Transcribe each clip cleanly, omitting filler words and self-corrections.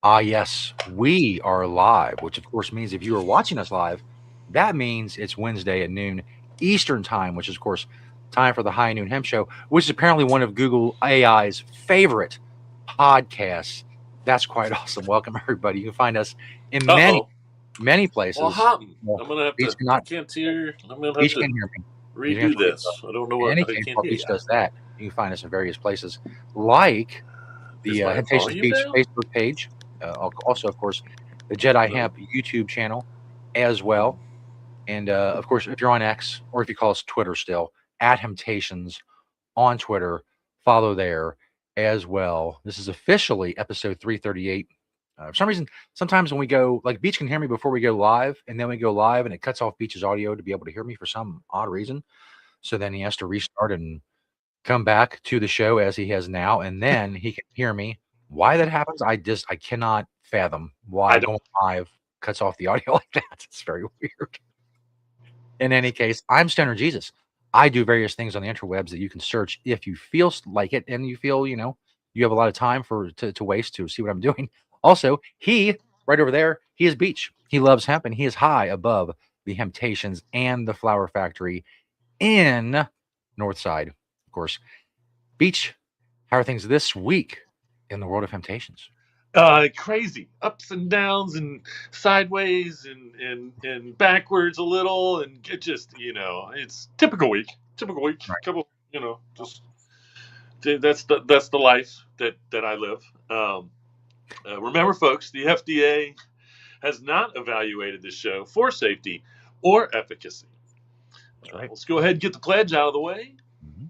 Yes, we are live, which of course means if you are watching us live, that means it's Wednesday at noon Eastern time, which is of course time for the High Noon Hemp Show, which is apparently one of Google AI's favorite podcasts. That's quite awesome. Welcome everybody. You can find us in many, Uh-oh. many What places. happened? Well, I'm gonna have Beach to. I cannot. can't hear. I'm gonna have Beach to can hear me. He's gonna have redo to read this. I don't know In what. any I case, can't while hear Beach you. does that, you can find us in various places, like Is the my Temptations volume Beach down? Facebook page, also, of course, the Jedi No. Hemp YouTube channel as well. And of course, if you're on X or if you call us Twitter still, at Temptations on Twitter, follow there as well. This is officially episode 338. For some reason, sometimes when we go, like Beach can hear me before we go live, and then we go live and it cuts off Beach's audio to be able to hear me for some odd reason. So then he has to restart and come back to the show as he has now, and then he can hear me. Why that happens, I cannot fathom I why don't. going live cuts off the audio like that. It's very weird. In any case, I'm Stoner Jesus. I do various things on the interwebs that you can search if you feel like it and you feel, you have a lot of time to waste to see what I'm doing. Also, he right over there, he is Beach. He loves hemp and he is high above the Hemptations and the Flower Factory in Northside. Of course, Beach, how are things this week in the world of Temptations? Crazy ups and downs and sideways and backwards a little and it just it's typical week. Typical week. Right. Couple just that's the life that I live. Remember, folks, the FDA has not evaluated the show for safety or efficacy. Right. Let's go ahead and get the pledge out of the way. Mm-hmm.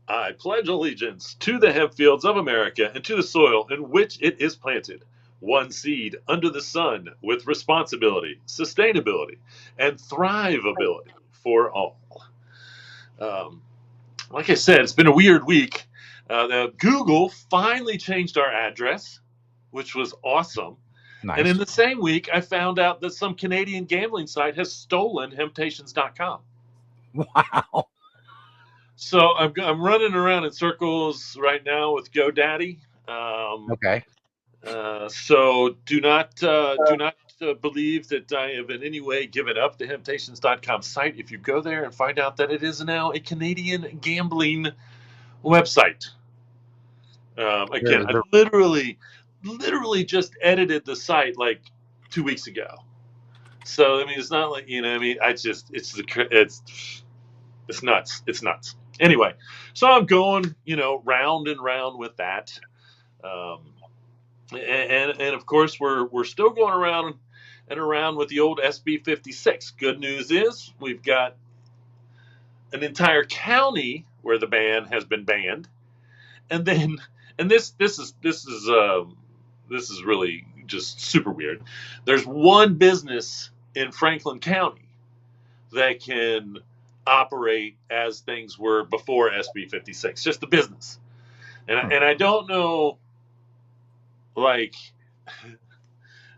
I pledge allegiance to the hemp fields of America and to the soil in which it is planted. One seed under the sun with responsibility, sustainability, and thrivability for all. Um, like I said, it's been a weird week. Google finally changed our address, which was awesome. And in Nice. the same week, I found out that some Canadian gambling site has stolen Hemptations.com. Wow. So I'm running around in circles right now with GoDaddy. Okay. So do not believe that I have in any way given up the Hemptations.com site. If you go there and find out that it is now a Canadian gambling website. There, Again, I there, literally just edited the site like 2 weeks ago. So I mean, it's not like I mean, it's nuts. It's nuts. Anyway, so I'm going round and round with that, um, and of course we're still going around and around with the old SB 56. Good news is we've got an entire county where the ban has been banned, and then and this is really just super weird. There's one business in Franklin County that can operate as things were before SB 56, just the business. And I don't know like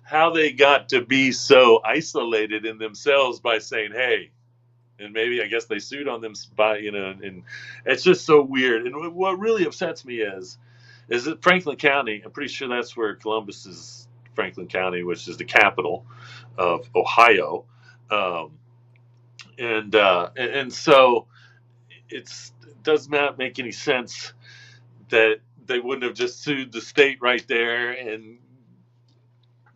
how they got to be so isolated in themselves by saying, "Hey," and maybe I guess they sued on them by and it's just so weird. And what really upsets me is that Franklin County. I'm pretty sure that's where Columbus is. Franklin County, which is the capital of Ohio, um, and so it does not make any sense that they wouldn't have just sued the state right there and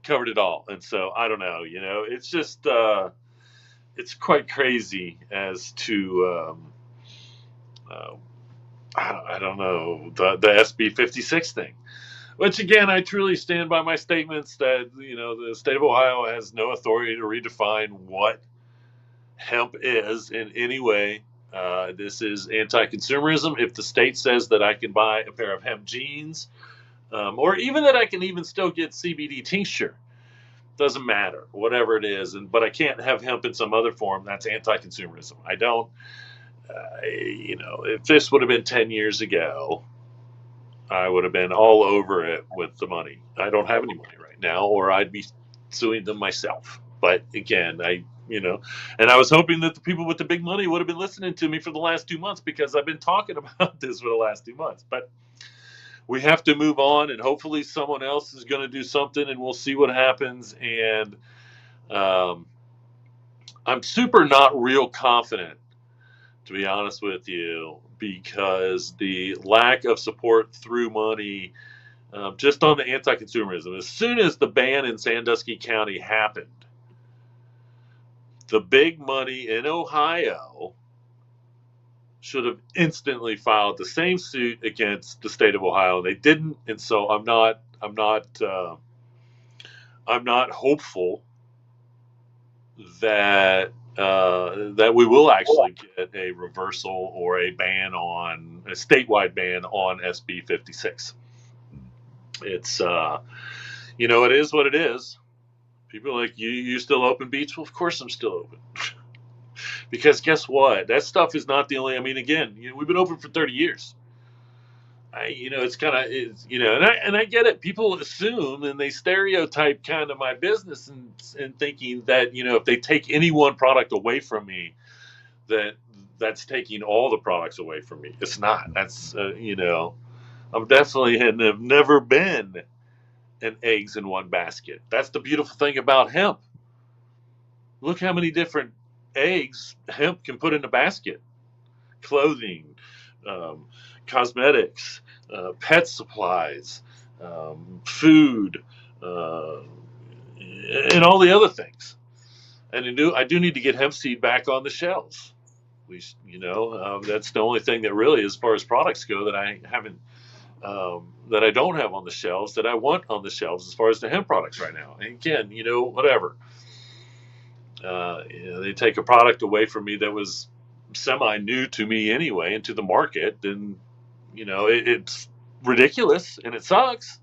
covered it all. And so I don't know, it's just it's quite crazy as to uh, I don't know the SB 56 thing. Which again, I truly stand by my statements that the state of Ohio has no authority to redefine what hemp is in any way. This is anti-consumerism. If the state says that I can buy a pair of hemp jeans, or even that I can even still get CBD tincture, doesn't matter, whatever it is. But I can't have hemp in some other form. That's anti-consumerism. I don't. If this would have been 10 years ago, I would have been all over it with the money. I don't have any money right now, or I'd be suing them myself. But again, and I was hoping that the people with the big money would have been listening to me for the last 2 months because I've been talking about this for the last 2 months. But we have to move on, and hopefully someone else is going to do something, and we'll see what happens. And um, I'm super not real confident, to be honest with you, because the lack of support through money, just on the anti-consumerism. As soon as the ban in Sandusky County happened, the big money in Ohio should have instantly filed the same suit against the state of Ohio. They didn't, and so I'm not hopeful that that we will actually get a reversal or a ban on a statewide ban on SB 56. It's it is what it is. People are like, you still open, Beach? Well, of course I'm still open. Because guess what? That stuff is not the only. I mean, again, we've been open for 30 years. It's kind of, and I get it. People assume and they stereotype kind of my business and thinking that if they take any one product away from me, that that's taking all the products away from me. It's not. That's I'm definitely and have never been an eggs in one basket. That's the beautiful thing about hemp. Look how many different eggs hemp can put in a basket: clothing, um, cosmetics, pet supplies, food, uh, and all the other things. And I do need to get hemp seed back on the shelves. That's the only thing that really, as far as products go, that I haven't, that I don't have on the shelves that I want on the shelves as far as the hemp products right now. And again, whatever. They take a product away from me that was semi new to me anyway into the market, then it's ridiculous and it sucks.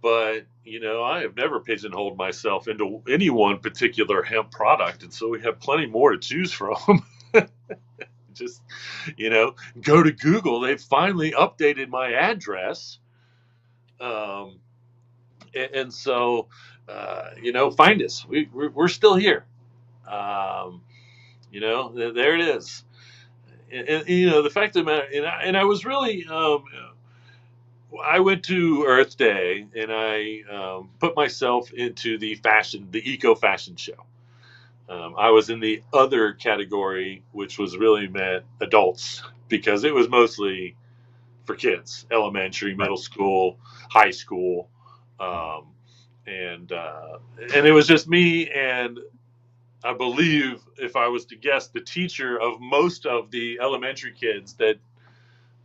But I have never pigeonholed myself into any one particular hemp product, and so we have plenty more to choose from. Just go to Google. They've finally updated my address, um, and so find us. We're still here. Um, there it is. The fact of the matter, I was really, I went to Earth Day and I put myself into the eco fashion show. I was in the other category, which was really meant adults because it was mostly for kids, elementary, Right. middle school, high school, um, and it was just me and I believe, if I was to guess, the teacher of most of the elementary kids that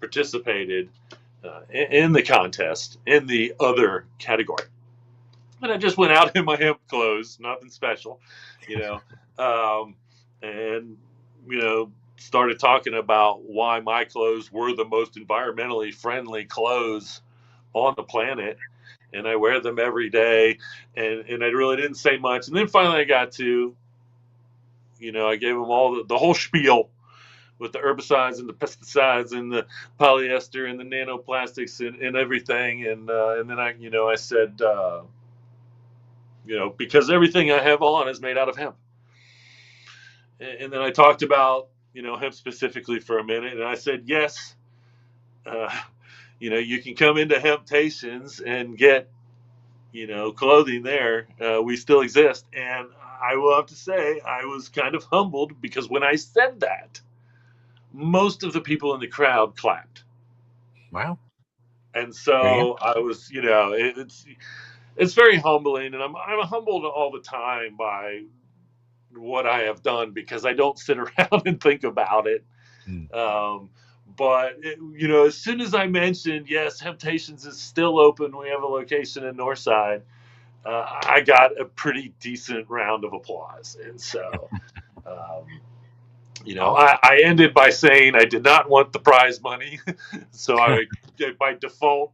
participated in the contest in the other category. And I just went out in my hemp clothes, nothing special, you know, um, and, started talking about why my clothes were the most environmentally friendly clothes on the planet. And I wear them every day. And I really didn't say much. And then finally I got to, I gave them all the whole spiel with the herbicides and the pesticides and the polyester and the nanoplastics and everything. And then I said, because everything I have on is made out of hemp. And then I talked about, hemp specifically for a minute. And I said, yes, uh, you can come into Hemptations and get, clothing there. We still exist. And I will have to say, I was kind of humbled because when I said that, most of the people in the crowd clapped. Wow. And There you so I was, it's very humbling, and I'm humbled all the time by what I have done because I don't sit around and think about it. go. Um, but as soon as I mentioned, yes, Temptations is still open. We have a location in Northside. I got a pretty decent round of applause, and so um, Awesome. I ended by saying I did not want the prize money, so I by default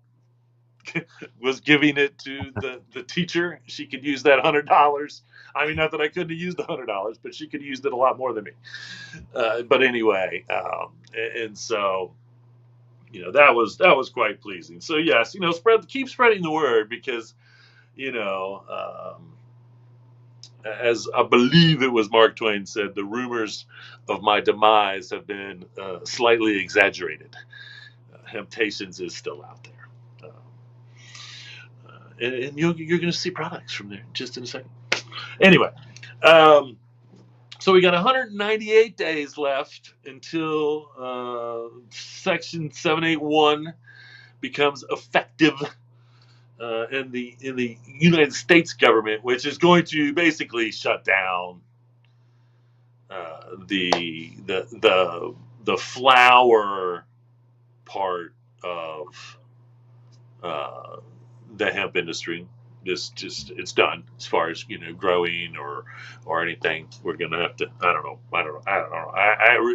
was giving it to the teacher. She could use that $100. I mean, not that I couldn't have used the $100, but she could have used it a lot more than me. But anyway, and so that was quite pleasing. So yes, keep spreading the word because you know. As I believe it was Mark Twain said, the rumors of my demise have been slightly exaggerated. Hemptations is still out there. And you're going to see products from there just in a second. Anyway, um, so we got 198 days left until Section 781 becomes effective in the United States government, which is going to basically shut down the flower part of uh, the hemp industry. Just it's done as far as growing or anything. We're gonna have to. I don't know.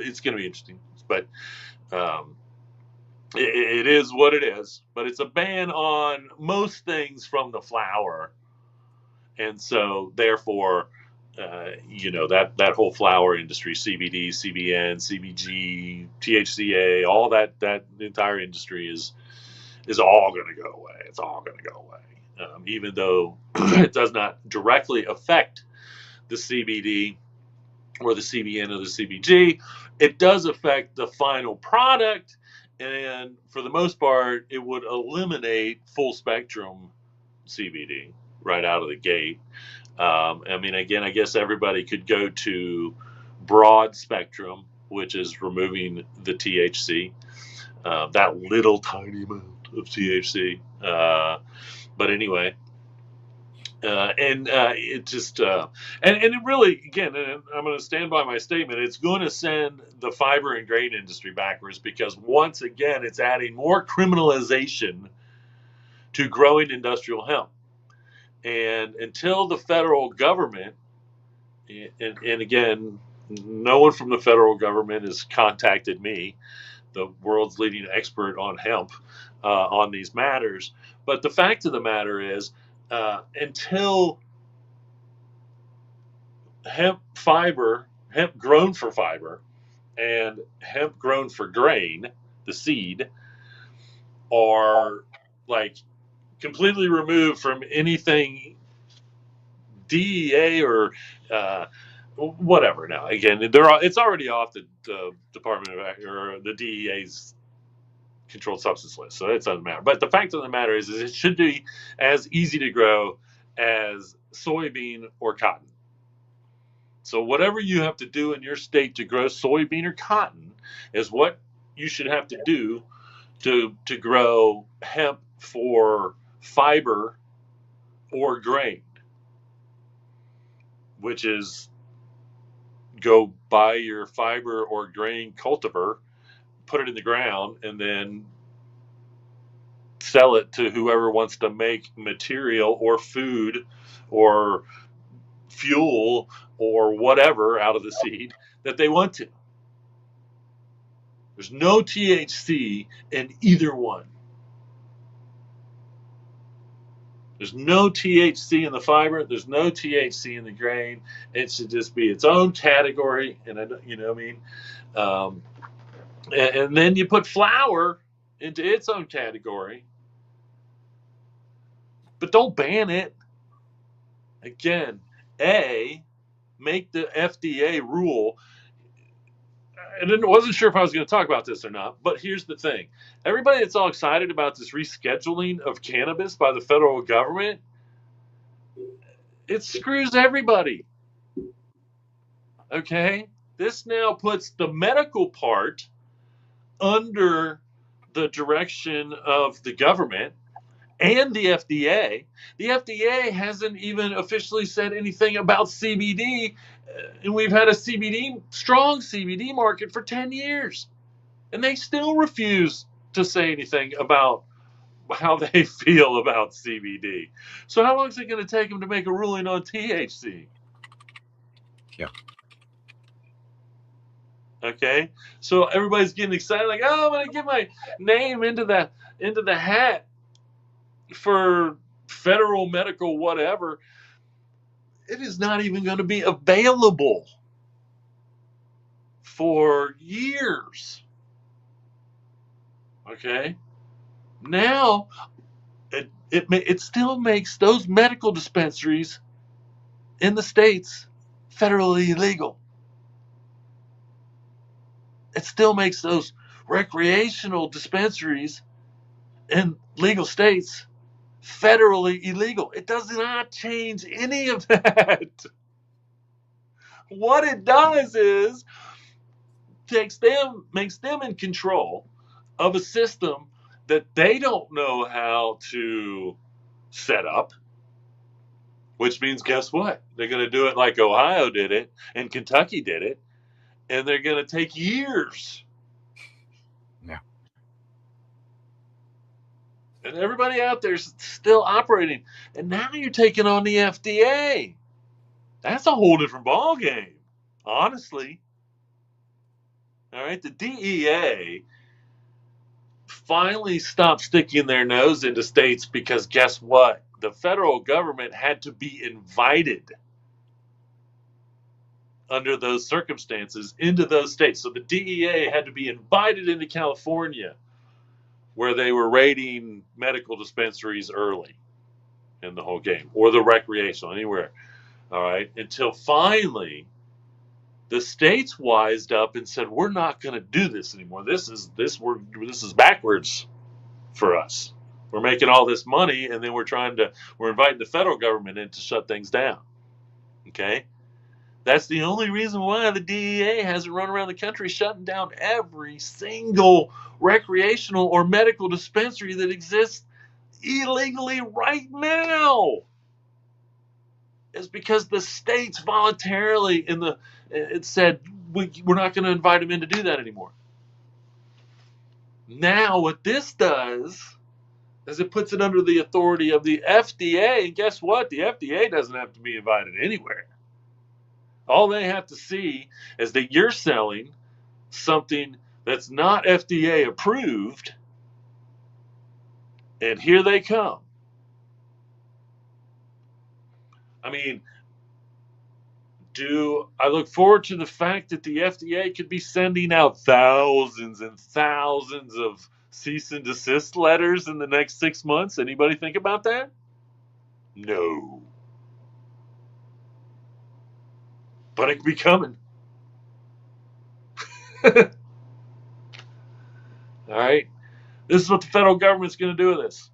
It's gonna be interesting, but um, it is what it is. But it's a ban on most things from the flower, and so therefore, that whole flower industry, CBD, CBN, CBG, THCA, all that entire industry is all going to go away. It's all going to go away, even though it does not directly affect the CBD or the CBN or the CBG. It does affect the final product, and for the most part, it would eliminate full spectrum CBD right out of the gate. I mean, again, I guess everybody could go to broad spectrum, which is removing the THC, that little tiny amount of THC. But anyway, it just and it really, again, and I'm going to stand by my statement. It's going to send the fiber and grain industry backwards because once again, it's adding more criminalization to growing industrial hemp. And until the federal government, and again, no one from the federal government has contacted me, the world's leading expert on hemp, on these matters. But the fact of the matter is, until hemp fiber, hemp grown for fiber, and hemp grown for grain, the seed, are like completely removed from anything DEA or whatever. Now, again, it's already off the Department of or the DEA's controlled substance list, so it doesn't matter. But the fact of the matter is it should be as easy to grow as soybean or cotton. So whatever you have to do in your state to grow soybean or cotton is what you should have to do to grow hemp for fiber or grain, which is go buy your fiber or grain cultivar, put it in the ground, and then sell it to whoever wants to make material or food or fuel or whatever out of the seed that they want to. There's no THC in either one. There's no THC in the fiber. There's no THC in the grain. It should just be its own category. And you know what I mean? And then you put flour into its own category, but don't ban it. Again, make the FDA rule. And I wasn't sure if I was going to talk about this or not, but here's the thing. Everybody that's all excited about this rescheduling of cannabis by the federal government, it screws everybody. Okay? This now puts the medical part under the direction of the government and the FDA. The FDA hasn't even officially said anything about CBD, and we've had a strong CBD market for 10 years, and they still refuse to say anything about how they feel about CBD. So how long is it going to take them to make a ruling on THC? Yeah. Okay, so everybody's getting excited, like, oh, I'm going to get my name into the hat for federal medical whatever. It is not even going to be available for years. Okay, now it still makes those medical dispensaries in the states federally illegal. It still makes those recreational dispensaries in legal states federally illegal. It does not change any of that. What it does is makes them in control of a system that they don't know how to set up, which means guess what? They're going to do it like Ohio did it and Kentucky did it, and they're going to take years. Yeah. And everybody out there's still operating. And now you're taking on the FDA. That's a whole different ball game, honestly. All right, the DEA finally stopped sticking their nose into states because guess what? The federal government had to be invited under those circumstances into those states. So the DEA had to be invited into California where they were raiding medical dispensaries early in the whole game or the recreational, anywhere. All right, until finally the states wised up and said, "We're not going to do this anymore. This is backwards for us. We're making all this money, and then we're inviting the federal government in to shut things down." Okay, that's the only reason why the DEA hasn't run around the country shutting down every single recreational or medical dispensary that exists illegally right now. Is because the states voluntarily it said we're not going to invite them in to do that anymore. Now what this does is it puts it under the authority of the FDA, and guess what? The FDA doesn't have to be invited anywhere. All they have to see is that you're selling something that's not FDA approved, and here they come. I mean, do I look forward to the fact that the FDA could be sending out thousands and thousands of cease and desist letters in the next 6 months? Anybody think about that? No. But it could be coming. All right. This is what the federal government's going to do with this.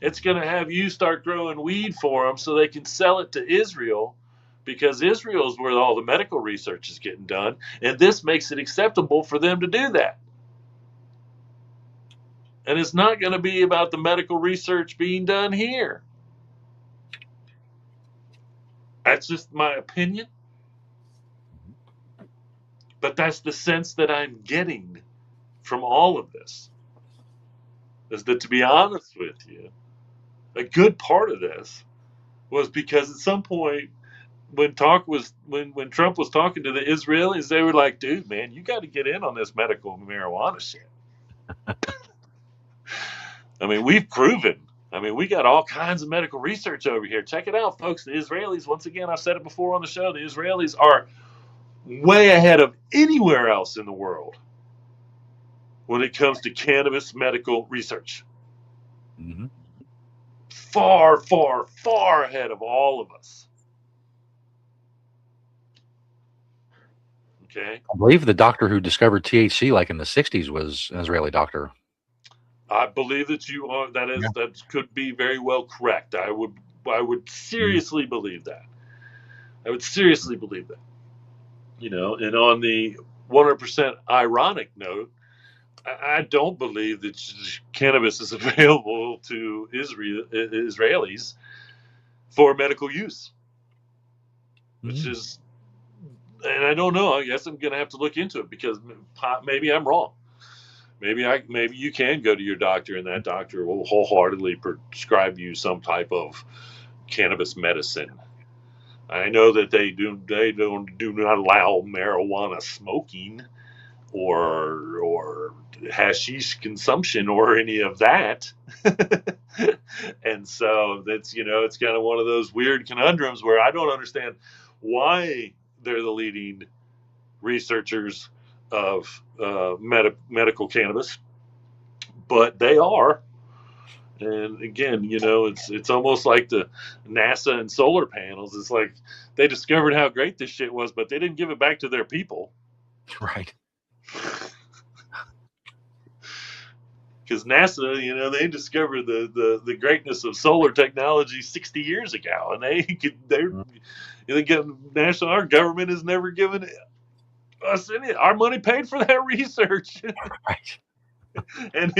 It's going to have you start growing weed for them so they can sell it to Israel because Israel is where all the medical research is getting done. And this makes it acceptable for them to do that. And it's not going to be about the medical research being done here. That's just my opinion. But that's the sense that I'm getting from all of this. Is that, to be honest with you, a good part of this was because at some point when Trump was talking to the Israelis, they were like, "Dude, man, you got to get in on this medical marijuana shit." I mean, we've proven. I mean, we got all kinds of medical research over here. Check it out, folks. The Israelis, once again, I've said it before on the show, the Israelis are way ahead of anywhere else in the world when it comes to cannabis medical research. Mm-hmm. Far, far, far ahead of all of us. Okay. I believe the doctor who discovered THC, like in the '60s, was an Israeli doctor. I believe that you are. Yeah. That could be very well correct. I would seriously believe that. I would seriously believe that. You know, and on the 100% ironic note, I don't believe that cannabis is available to Israelis for medical use, which Mm-hmm. is, and I don't know. I guess I'm going to have to look into it because maybe I'm wrong. Maybe you can go to your doctor and that doctor will wholeheartedly prescribe you some type of cannabis medicine. I know that they do not allow marijuana smoking or hashish consumption or any of that. And so that's it's kind of one of those weird conundrums where I don't understand why they're the leading researchers of medical cannabis, but they are. And again, it's almost like the NASA and solar panels. It's like they discovered how great this shit was, but they didn't give it back to their people. Right. because NASA, they discovered the greatness of solar technology 60 years ago, and our government has never given us our money paid for that research, Right. and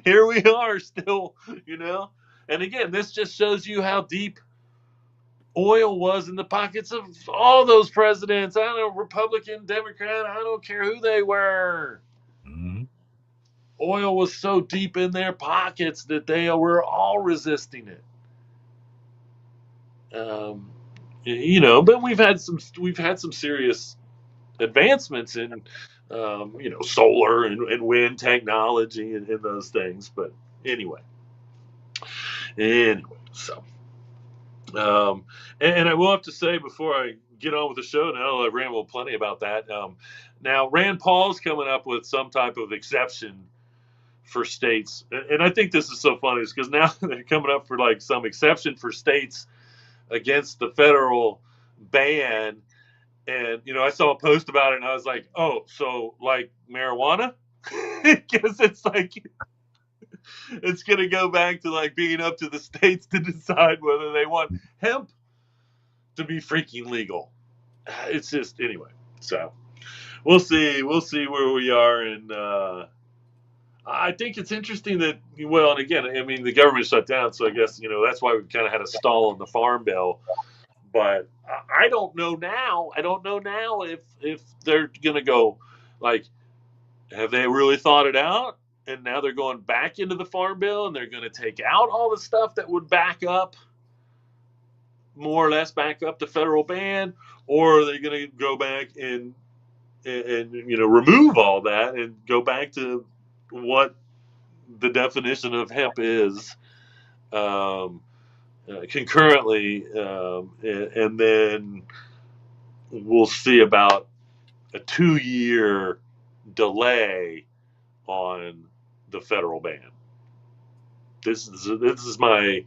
here we are still, you know. And again, this just shows you how deep oil was in the pockets of all those presidents. I don't know, Republican, Democrat, I don't care who they were. Mm-hmm. Oil was so deep in their pockets that they were all resisting it. But we've had some serious advancements in solar and wind technology and those things. But anyway, so um, and I will have to say before I get on with the show, now I've rambled plenty about that. Now Rand Paul's coming up with some type of exception for states, and I think this is so funny, is because now they're coming up for like some exception for states against the federal ban. And I saw a post about it, and I was like, "Oh, so like marijuana?" Because it's like it's gonna go back to like being up to the states to decide whether they want hemp to be freaking legal. It's just anyway. So we'll see. We'll see where we are, and I think it's interesting that and again, I mean, the government shut down, so I guess that's why we've kind of had a stall on the farm bill. But I don't know now. I don't know now if they're gonna go like, have they really thought it out? And now they're going back into the farm bill, and they're going to take out all the stuff that would more or less back up the federal ban, or are they going to go back and remove all that and go back to what the definition of hemp is, um, concurrently, and then we'll see about a 2-year delay on the federal ban. This is my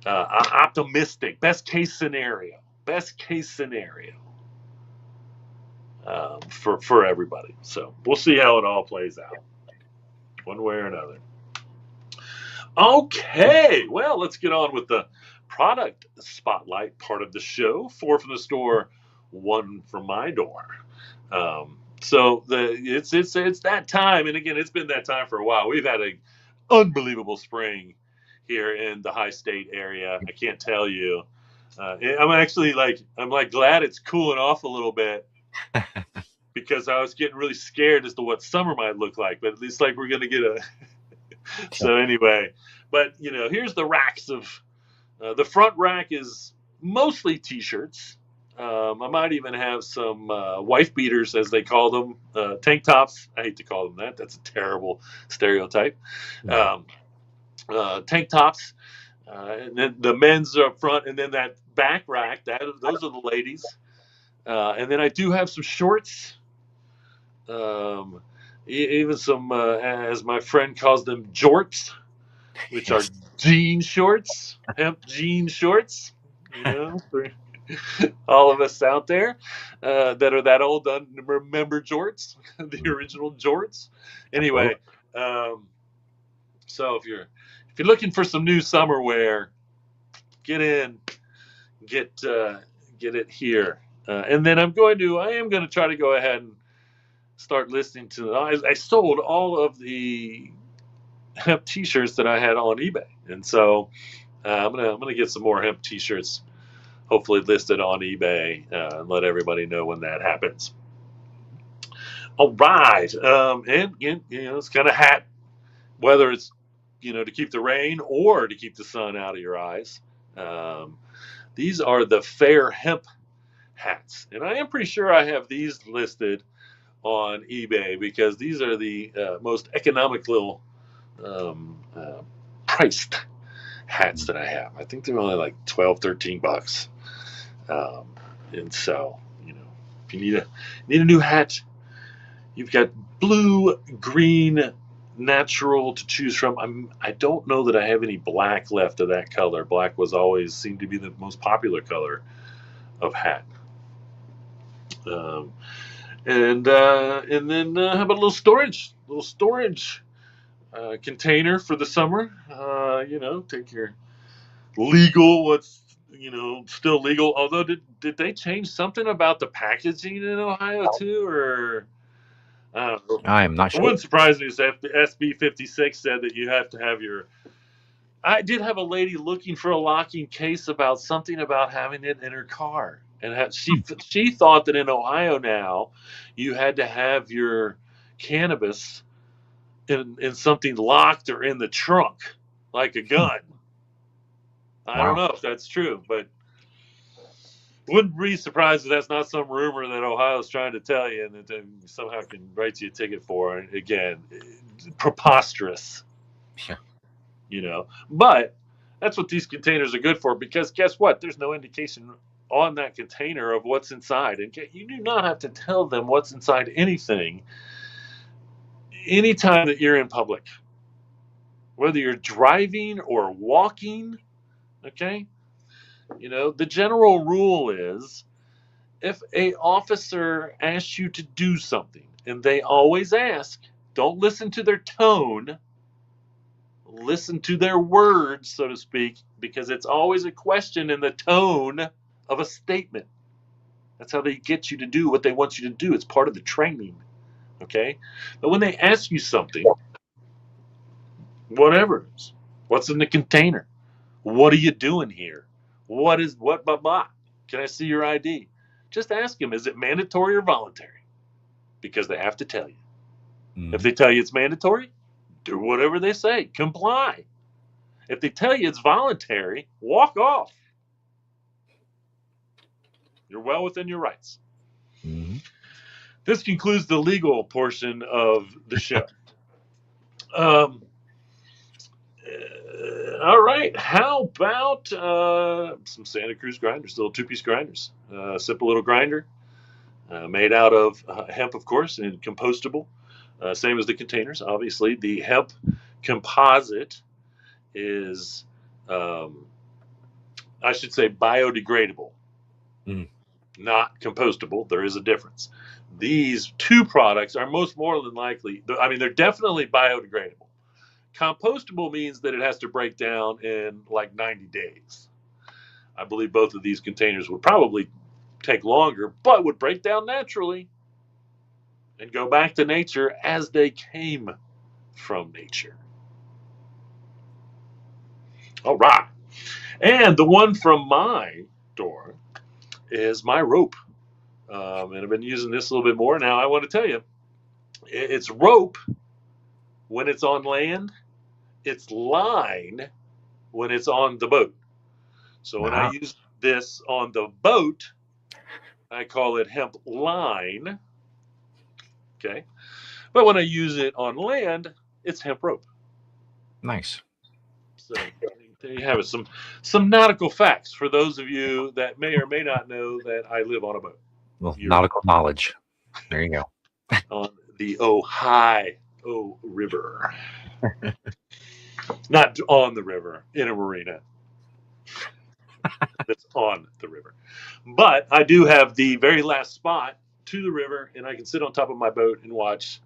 optimistic best case scenario. Best case scenario for everybody. So we'll see how it all plays out, one way or another. Okay, well, let's get on with the product spotlight part of the show. 4 from the store, 1 from my door. So it's that time, and again, it's been that time for a while. We've had an unbelievable spring here in the high state area. I can't tell you. I'm like glad it's cooling off a little bit, because I was getting really scared as to what summer might look like. But at least like we're gonna get a. So anyway, but here's the racks of. The front rack is mostly t-shirts. I might even have some wife beaters, as they call them, tank tops. I hate to call them that. That's a terrible stereotype. Um, Tank tops, and then the men's are up front, and then that back rack. Those are the ladies. And then I do have some shorts. Um, Even some, as my friend calls them, jorts, which are Yes. jean shorts, hemp jean shorts. For all of us out there that are that old, remember jorts, the original jorts. Anyway, Absolutely. so if you're looking for some new summer wear, get in, get it here, and then I am going to try to go ahead and start listening to. I sold all of the hemp T-shirts that I had on eBay, and so I'm gonna get some more hemp T-shirts, hopefully listed on eBay, and let everybody know when that happens. All right, and it's kind of hat, whether it's to keep the rain or to keep the sun out of your eyes. Um, these are the Fair Hemp hats, and I am pretty sure I have these listed on eBay, because these are the most economical priced hats that I have. I think they're only like 12, $13. Um, and so, if you need a new hat, you've got blue, green, natural to choose from. I don't know that I have any black left of that color. Black was always seemed to be the most popular color of hat. And then how about a little storage? container for the summer. Take your legal, what's still legal. Although, did they change something about the packaging in Ohio too, or I don't know. I am not It sure. wouldn't surprise me if SB 56 said that you have to have your. I did have a lady looking for a locking case about something about having it in her car, and she thought that in Ohio now you had to have your cannabis in something locked or in the trunk, like a Hmm. gun. I don't Wow. know if that's true, but wouldn't be surprised if that's not some rumor that Ohio's trying to tell you and that they somehow can write you a ticket for. And again, preposterous, Yeah. But that's what these containers are good for because guess what? There's no indication on that container of what's inside. And you do not have to tell them what's inside anything anytime that you're in public, whether you're driving or walking. Okay. The general rule is if a officer asks you to do something, and they always ask, don't listen to their tone, listen to their words, so to speak, because it's always a question in the tone of a statement. That's how they get you to do what they want you to do. It's part of the training. Okay? But when they ask you something, whatever it is, what's in the container? What are you doing here? Blah, blah? Can I see your ID? Just ask them, is it mandatory or voluntary? Because they have to tell you. If Mhm. they tell you it's mandatory, do whatever they say, comply. If they tell you it's voluntary, walk off. You're well within your rights. Mhm. This concludes the legal portion of the show. Um, all right. How about some Santa Cruz grinders, little two-piece grinders? Simple little grinder made out of hemp, of course, and compostable. Same as the containers, obviously. The hemp composite is, um, I should say, biodegradable, Mm. not compostable. There is a difference. These two products are most more than likely, I mean, they're definitely biodegradable. Compostable means that it has to break down in like 90 days. I believe both of these containers would probably take longer, but would break down naturally and go back to nature as they came from nature. All right. And the one from my door is my rope. And I've been using this a little bit more. Now, I want to tell you, it's rope when it's on land, it's line when it's on the boat. So when I Ah, use this on the boat, I call it hemp line. Okay. But when I use it on land, it's hemp rope. nice. So there you have it. Some nautical facts for those of you that may or may not know that I live on a boat Well, year round nautical knowledge. There you go. on the Ohio River. Not on the river, in a marina that's on the river. But I do have the very last spot to the river, and I can sit on top of my boat and watch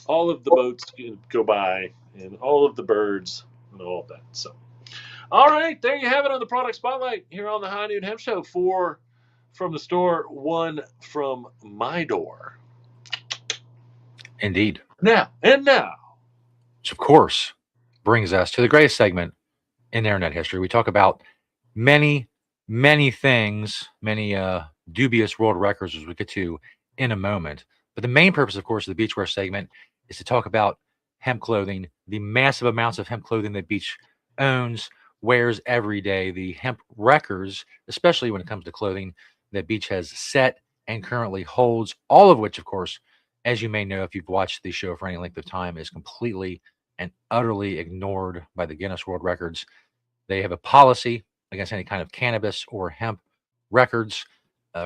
all of the boats go by and all of the birds and all of that. So, all right, there you have it on the product spotlight here on the High Noon Hemp Show. Four from the store, one from my door. Indeed. Now, Which, of course, brings us to the greatest segment in internet history. We talk about many, many things, many dubious world records, as we get to in a moment. But the main purpose, of course, of the Beachwear segment is to talk about hemp clothing, the massive amounts of hemp clothing that Beach owns, wears every day, the hemp records, especially when it comes to clothing that Beach has set and currently holds, all of which, of course, as you may know if you've watched the show for any length of time, is completely and utterly ignored by the Guinness World Records. They have a policy against any kind of cannabis or hemp records,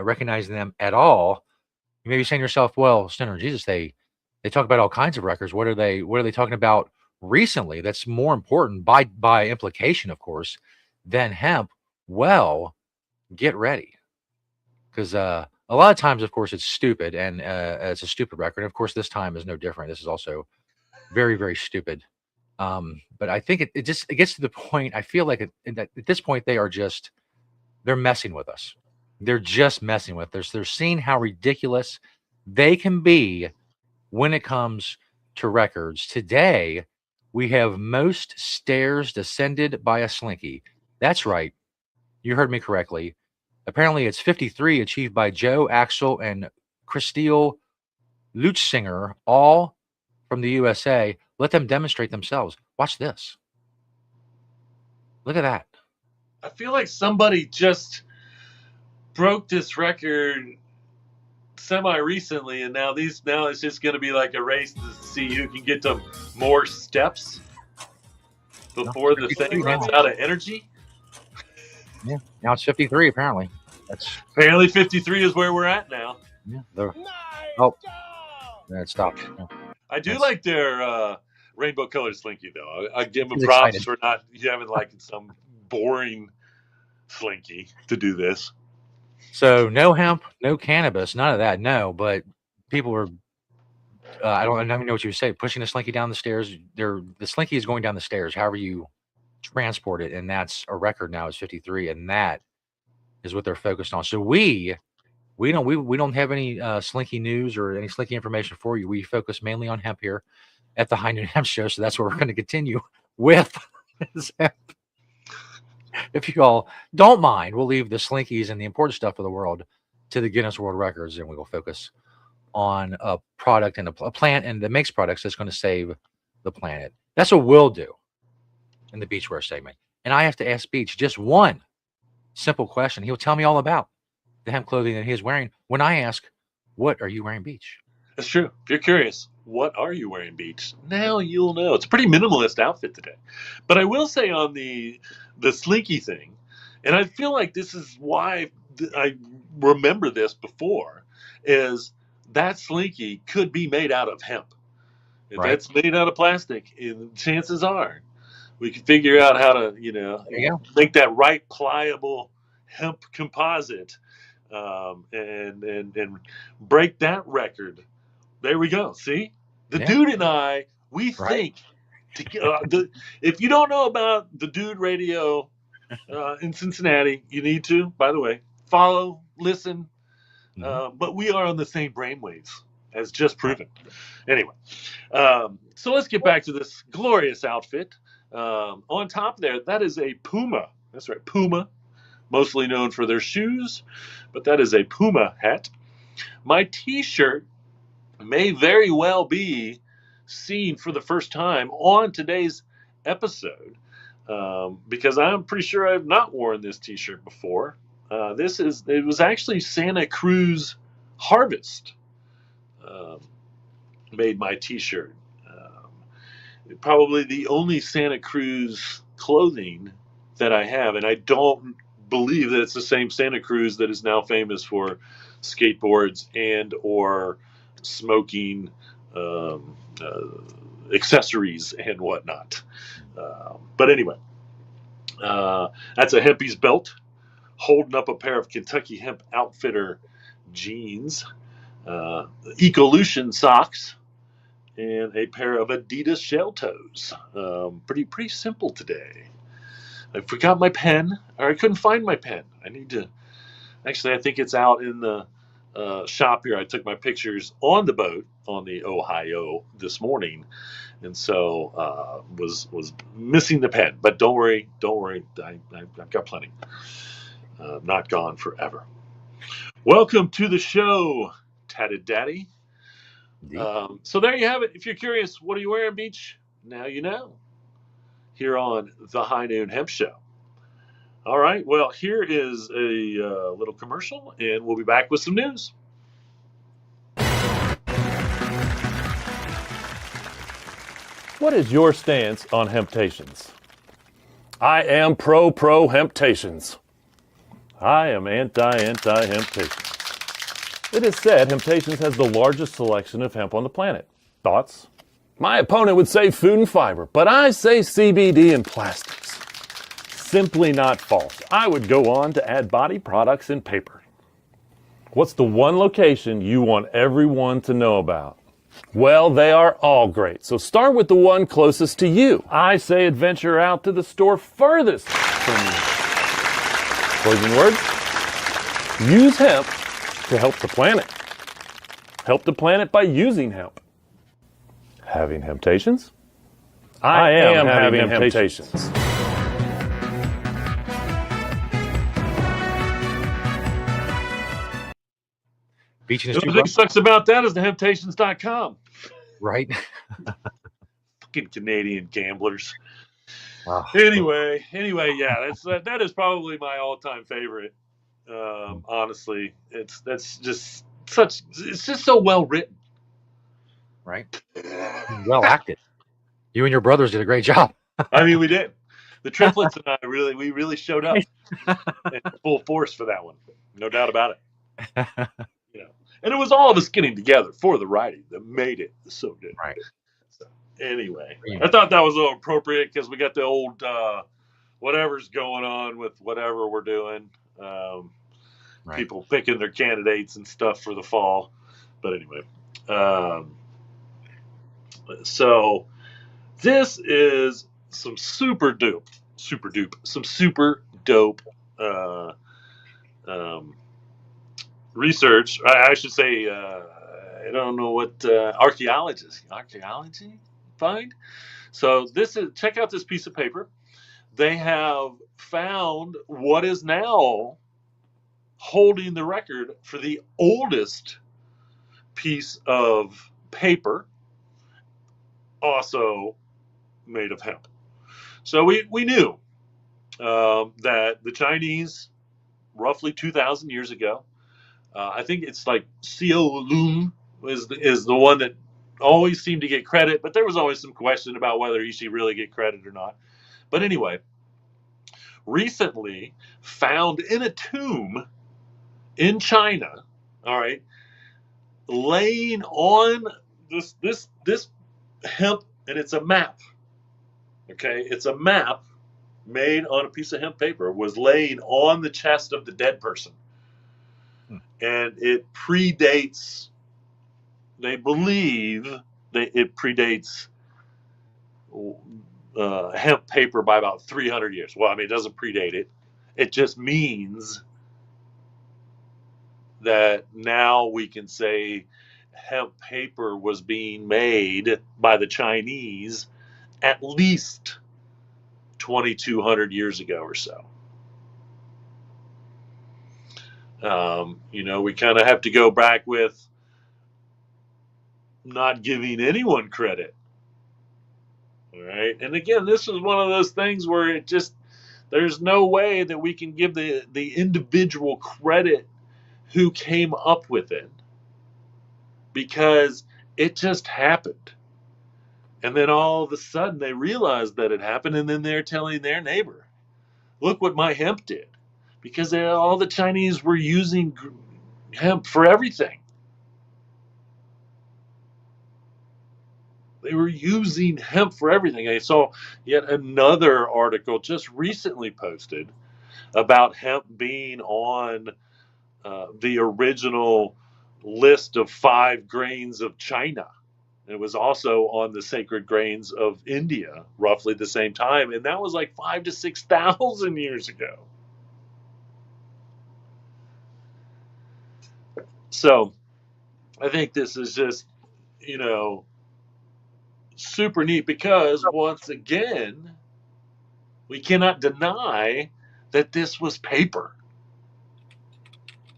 recognizing them at all. You may be saying to yourself, "Well, Stoner Jesus, they talk about all kinds of records. What are they talking about recently? That's more important by implication, of course, than hemp." Well, get ready because a lot of times, of course, it's stupid and it's a stupid record. And of course, this time is no different. This is also very, very stupid. But I think it gets to the point. I feel like at this point they're messing with us. They're just messing with us. They're seeing how ridiculous they can be when it comes to records. Today, we have most stairs descended by a slinky. That's right. You heard me correctly. Apparently, it's 53 achieved by Joe, Axel, and Christelle Luchsinger, all from the USA. Let them demonstrate themselves. Watch this. Look at that. I feel like somebody just broke this record semi recently, and now it's just going to be like a race to see who can get to more steps before the thing runs out of energy. Yeah, now it's 53 apparently. That's apparently 53 is where we're at now. Yeah. Oh, it stopped. Yeah. I do like their rainbow colored slinky though. I give them He's props excited. for not having like some boring slinky to do this. So no hemp, no cannabis, none of that. No, but people are. I don't even know what you would say. Pushing the slinky down the stairs. The slinky is going down the stairs. However you transport it, and that's a record now is 53, and that is what they're focused on. So we don't have any slinky news or any slinky information for you. We focus mainly on hemp here at the High Noon Hemp Show. So that's what we're going to continue with. If you all don't mind, we'll leave the slinkies and the important stuff of the world to the Guinness World Records, and we will focus on a product and a plant and that makes products that's going to save the planet. That's what we'll do in the Beachwear segment. And I have to ask Beach just one simple question. He'll tell me all about the hemp clothing that he is wearing when I ask, what are you wearing, Beach? That's true. If you're curious, what are you wearing, Beach? Now you'll know. It's a pretty minimalist outfit today. But I will say on the slinky thing, and I feel like this is why I remember this before, is that slinky could be made out of hemp. If that's made out of plastic, chances are we can figure out how to, make that right pliable hemp composite and break that record. There we go. See, the dude and I, we think. If you don't know about the Dude Radio in Cincinnati, you need to. By the way, follow, listen. But we are on the same brainwaves, as just proven. Anyway, so let's get back to this glorious outfit. On top there, that is a Puma. That's right, Puma. Mostly known for their shoes, but that is a Puma hat. My T-shirt may very well be seen for the first time on today's episode because I'm pretty sure I've not worn this T-shirt before. It was actually Santa Cruz Harvest made my T-shirt. Probably the only Santa Cruz clothing that I have, and I don't believe that it's the same Santa Cruz that is now famous for skateboards and or smoking accessories and whatnot. But anyway, that's a Hempy's belt holding up a pair of Kentucky Hemp Outfitter jeans, Ecolution socks, and a pair of Adidas shell toes. Pretty simple today. I forgot my pen, or I couldn't find my pen. I need to. Actually, I think it's out in the shop here. I took my pictures on the boat on the Ohio this morning, and so was missing the pen. But don't worry. I've got plenty. Not gone forever. Welcome to the show, Tatted Daddy. So there you have it. If you're curious, what are you wearing, Beach? Now you know. Here on the High Noon Hemp Show. All right. Well, here is a little commercial, and we'll be back with some news. What is your stance on Hemptations? I am pro Hemptations. I am anti-Hemptations. It is said Hemptations has the largest selection of hemp on the planet. Thoughts? My opponent would say food and fiber, but I say CBD and plastics. Simply not false. I would go on to add body products and paper. What's the one location you want everyone to know about? Well, they are all great. So start with the one closest to you. I say adventure out to the store furthest from you. Closing words? Use hemp to help the planet. Help the planet by using hemp. Having temptations? I am having temptations. Beaching The is too only thing rough, sucks about that is the Hemptations.com. right? Fucking Canadian gamblers. Wow. Anyway, yeah, that is probably my all-time favorite. Honestly, it's just so well written. Right? Well acted. You and your brothers did a great job. I mean, we did. The triplets and I really showed up in full force for that one. No doubt about it. You know, and it was all of us getting together for the writing that made it so good. Right. So, anyway, Yeah. I thought that was a little appropriate because we got the old whatever's going on with whatever we're doing. Right. People picking their candidates and stuff for the fall. But anyway, so this is some super dope uh, um, research. I should say, I don't know what archaeology find. So check out this piece of paper. They have found what is now holding the record for the oldest piece of paper, also made of hemp. So we knew that the Chinese, roughly 2,000 years ago, I think it's like Xiao Lun is the one that always seemed to get credit, but there was always some question about whether he should really get credit or not. But anyway, recently found in a tomb in China, all right, laying on this hemp, and it's a map. Okay, it's a map made on a piece of hemp paper, was laying on the chest of the dead person. And it predates, they believe that it predates hemp paper by about 300 years. Well, I mean, it doesn't predate it. It just means that now we can say hemp paper was being made by the Chinese at least 2,200 years ago or so. We kind of have to go back with not giving anyone credit. All right. And again, this is one of those things where there's no way that we can give the individual credit who came up with it, because it just happened. And then all of a sudden they realized that it happened, and then they're telling their neighbor, look what my hemp did. Because all the Chinese were using hemp for everything. They were using hemp for everything. I saw yet another article just recently posted about hemp being on the original list of 5 grains of China. It was also on the sacred grains of India, roughly the same time, and that was like 5,000 to 6,000 years ago. So, I think this is just, super neat, because once again, we cannot deny that this was paper.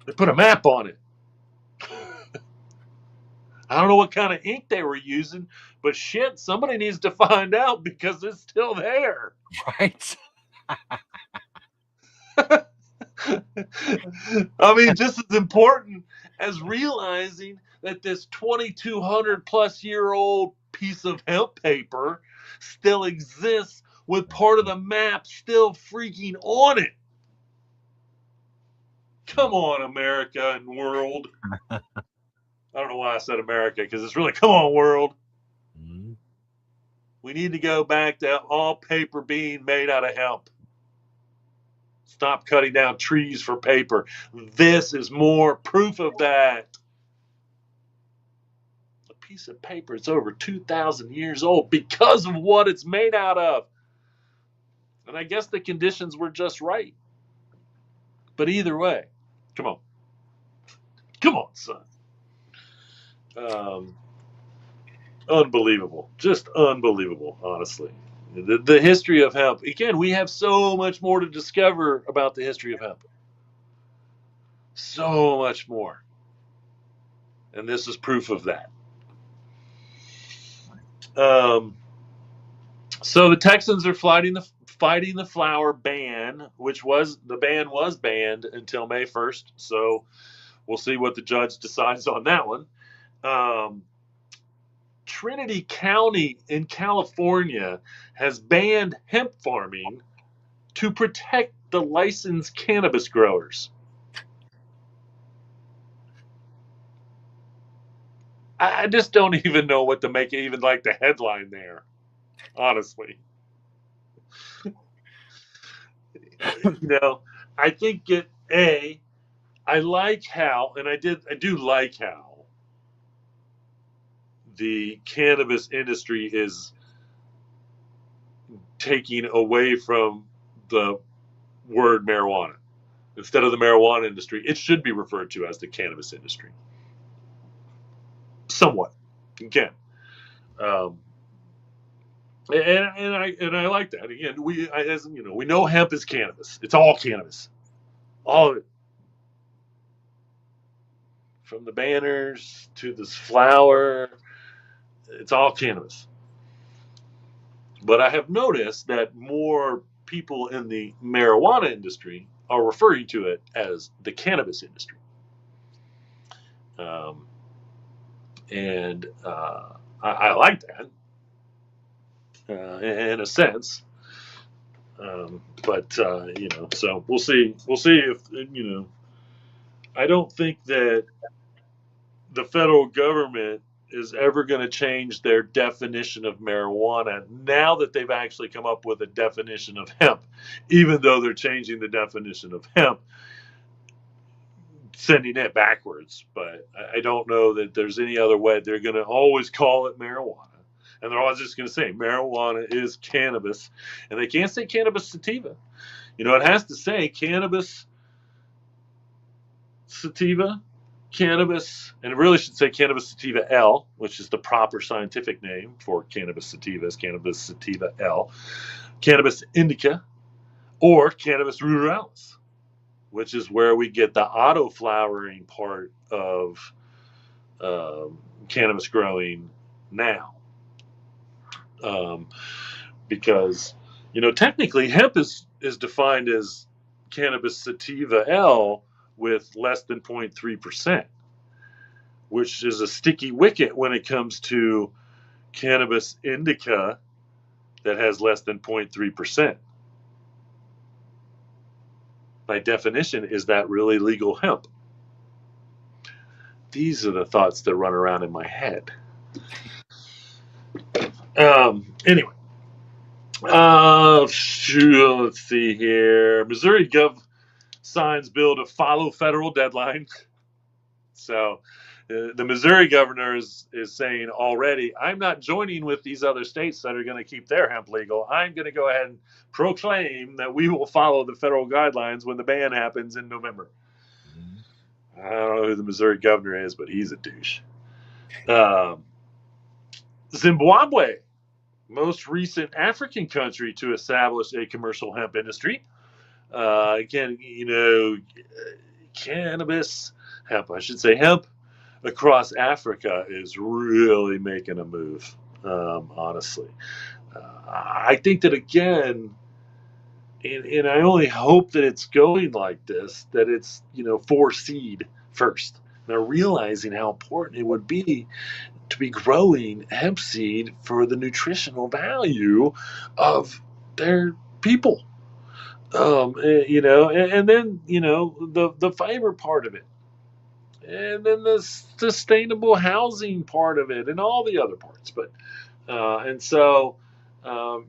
They put a map on it. I don't know what kind of ink they were using, but shit, somebody needs to find out, because it's still there. Right. I mean, just as important as realizing that this 2,200 plus year old piece of hemp paper still exists with part of the map still freaking on it. Come on, America and world. I don't know why I said America, because it's really, come on, world. Mm-hmm. We need to go back to all paper being made out of hemp. Stop cutting down trees for paper. This is more proof of that. A piece of paper. It's over 2,000 years old because of what it's made out of. And I guess the conditions were just right. But either way, come on. Come on, son. Unbelievable. Just unbelievable, honestly. The history of hemp. Again, we have so much more to discover about the history of hemp. So much more. And this is proof of that. So the Texans are fighting the flower ban, which was the ban was banned until May 1st. So we'll see what the judge decides on that one. Trinity County in California has banned hemp farming to protect the licensed cannabis growers. I just don't even know what to make it, even like the headline there, honestly. I think I like how, and I do like how the cannabis industry is taking away from the word marijuana. Instead of the marijuana industry, it should be referred to as the cannabis industry. Somewhat, again, and I like that. Again, we know hemp is cannabis. It's all cannabis, all of it, from the banners to this flower. It's all cannabis. But I have noticed that more people in the marijuana industry are referring to it as the cannabis industry. And I like that in a sense. But so we'll see. We'll see if I don't think that the federal government is ever going to change their definition of marijuana now that they've actually come up with a definition of hemp, even though they're changing the definition of hemp, sending it backwards. But I don't know that there's any other way. They're going to always call it marijuana. And they're always just going to say marijuana is cannabis. And they can't say cannabis sativa. It has to say cannabis sativa, cannabis, and it really should say cannabis sativa L, which is the proper scientific name for cannabis sativa, is cannabis sativa L, cannabis indica, or cannabis ruderalis, which is where we get the auto flowering part of cannabis growing now. Because technically hemp is defined as cannabis sativa L with less than 0.3%, which is a sticky wicket when it comes to cannabis indica that has less than 0.3%. By definition, is that really legal hemp? These are the thoughts that run around in my head. Anyway, let's see here. Missouri Gov signs bill to follow federal deadline. So the Missouri governor is saying already, I'm not joining with these other states that are going to keep their hemp legal. I'm going to go ahead and proclaim that we will follow the federal guidelines when the ban happens in November. I don't know who the Missouri governor is, but he's a douche. Zimbabwe, most recent African country to establish a commercial hemp industry. Again, cannabis, hemp across Africa is really making a move, honestly. I think that, again, and I only hope that it's going like this, that it's, for seed first. They're realizing how important it would be to be growing hemp seed for the nutritional value of their people. And then, the fiber part of it. And then the sustainable housing part of it and all the other parts. But, and so, I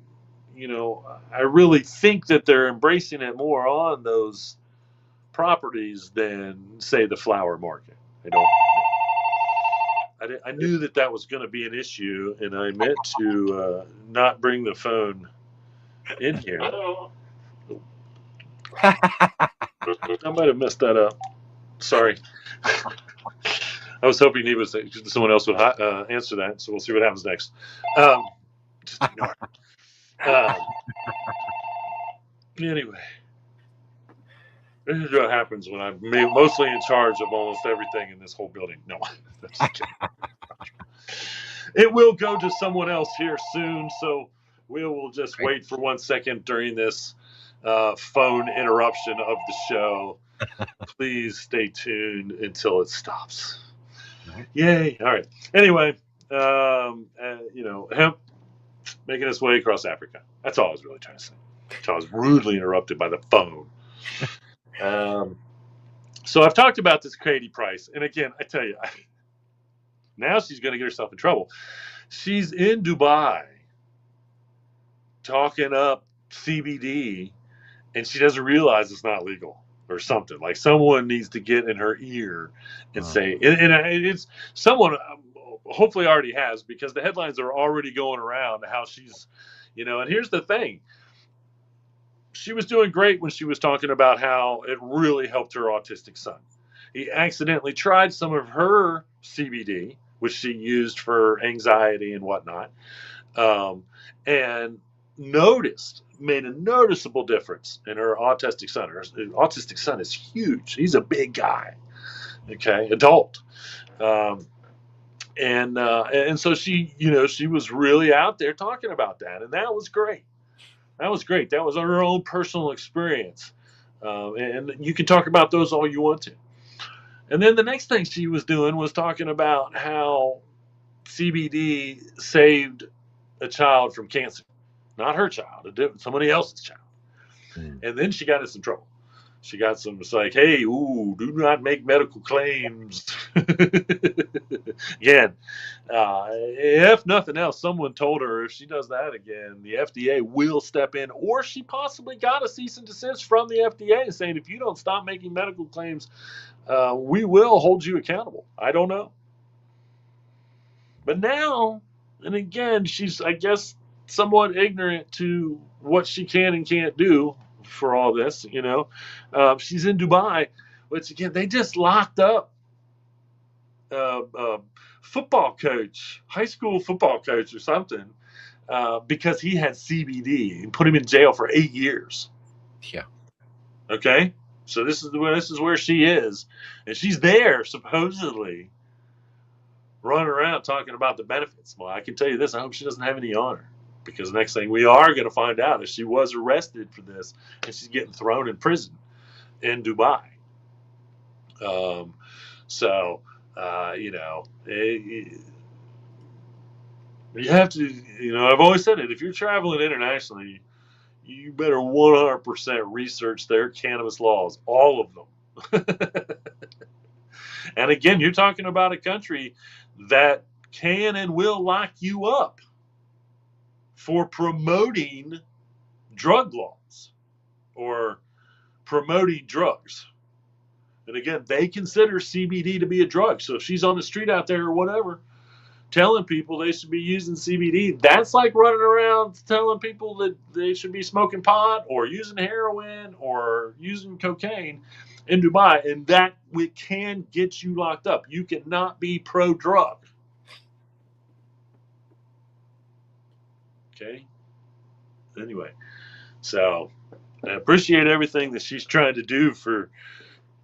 really think that they're embracing it more on those properties than, say, the flower market. I don't. I knew that was going to be an issue, and I meant to not bring the phone in here. I might have messed that up. Sorry. I was hoping someone else would answer that, so we'll see what happens next. Just ignore it. Anyway, this is what happens when I'm mostly in charge of almost everything in this whole building. No, it will go to someone else here soon, so we will just wait for 1 second during this phone interruption of the show. Please stay tuned until it stops. Yay! All right. Anyway, hemp making its way across Africa. That's all I was really trying to say. So I was rudely interrupted by the phone. So I've talked about this Katie Price, and again, I tell you, now she's going to get herself in trouble. She's in Dubai talking up CBD, and she doesn't realize it's not legal or something. Like someone needs to get in her ear and say, and it's someone hopefully already has, because the headlines are already going around how she's, and here's the thing. She was doing great when she was talking about how it really helped her autistic son. He accidentally tried some of her CBD, which she used for anxiety and whatnot, and made a noticeable difference in her autistic son. Her autistic son is huge. He's a big guy, okay, adult. And so she was really out there talking about that, and that was great. That was great. That was her own personal experience. And you can talk about those all you want to. And then the next thing she was doing was talking about how CBD saved a child from cancer. Not her child, somebody else's child. And then she got in some trouble. She got it's like, hey, do not make medical claims. Again, if nothing else, someone told her if she does that again, the FDA will step in, or she possibly got a cease and desist from the FDA saying, if you don't stop making medical claims, we will hold you accountable. I don't know. But now, and again, she's, I guess, somewhat ignorant to what she can and can't do for all this, she's in Dubai, which again, they just locked up football coach, high school football coach or something, because he had CBD and put him in jail for 8 years. Yeah. Okay. So this is where she is, and she's there supposedly running around talking about the benefits. Well, I can tell you this: I hope she doesn't have any on her, because the next thing we are going to find out is she was arrested for this, and she's getting thrown in prison in Dubai. You have to, I've always said it, if you're traveling internationally, you better 100% research their cannabis laws, all of them. And again, you're talking about a country that can and will lock you up for promoting drug laws or promoting drugs. And again, they consider CBD to be a drug. So if she's on the street out there or whatever, telling people they should be using CBD, that's like running around telling people that they should be smoking pot or using heroin or using cocaine in Dubai, and that can get you locked up. You cannot be pro-drug. Okay? Anyway, so I appreciate everything that she's trying to do for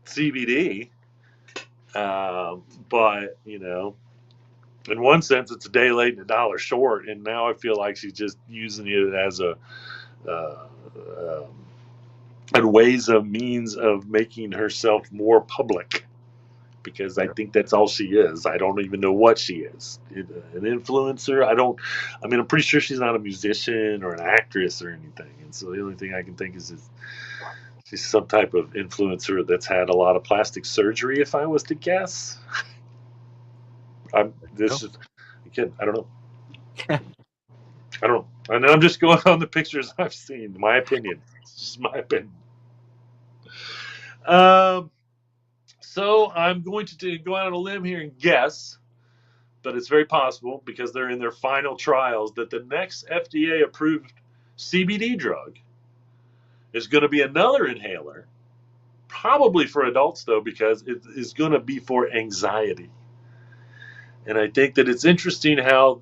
CBD, but, in one sense, it's a day late and a dollar short, and now I feel like she's just using it as a means of making herself more public, because I think that's all she is. I don't even know what she is. An influencer? I'm pretty sure she's not a musician or an actress or anything, and so the only thing I can think is she's some type of influencer that's had a lot of plastic surgery, if I was to guess. I don't know. I don't know. And I'm just going on the pictures I've seen. My opinion. It's just my opinion. So I'm going to go out on a limb here and guess but it's very possible because they're in their final trials that the next FDA approved CBD drug is going to be another inhaler, probably for adults though, because it is going to be for anxiety. And I think that it's interesting how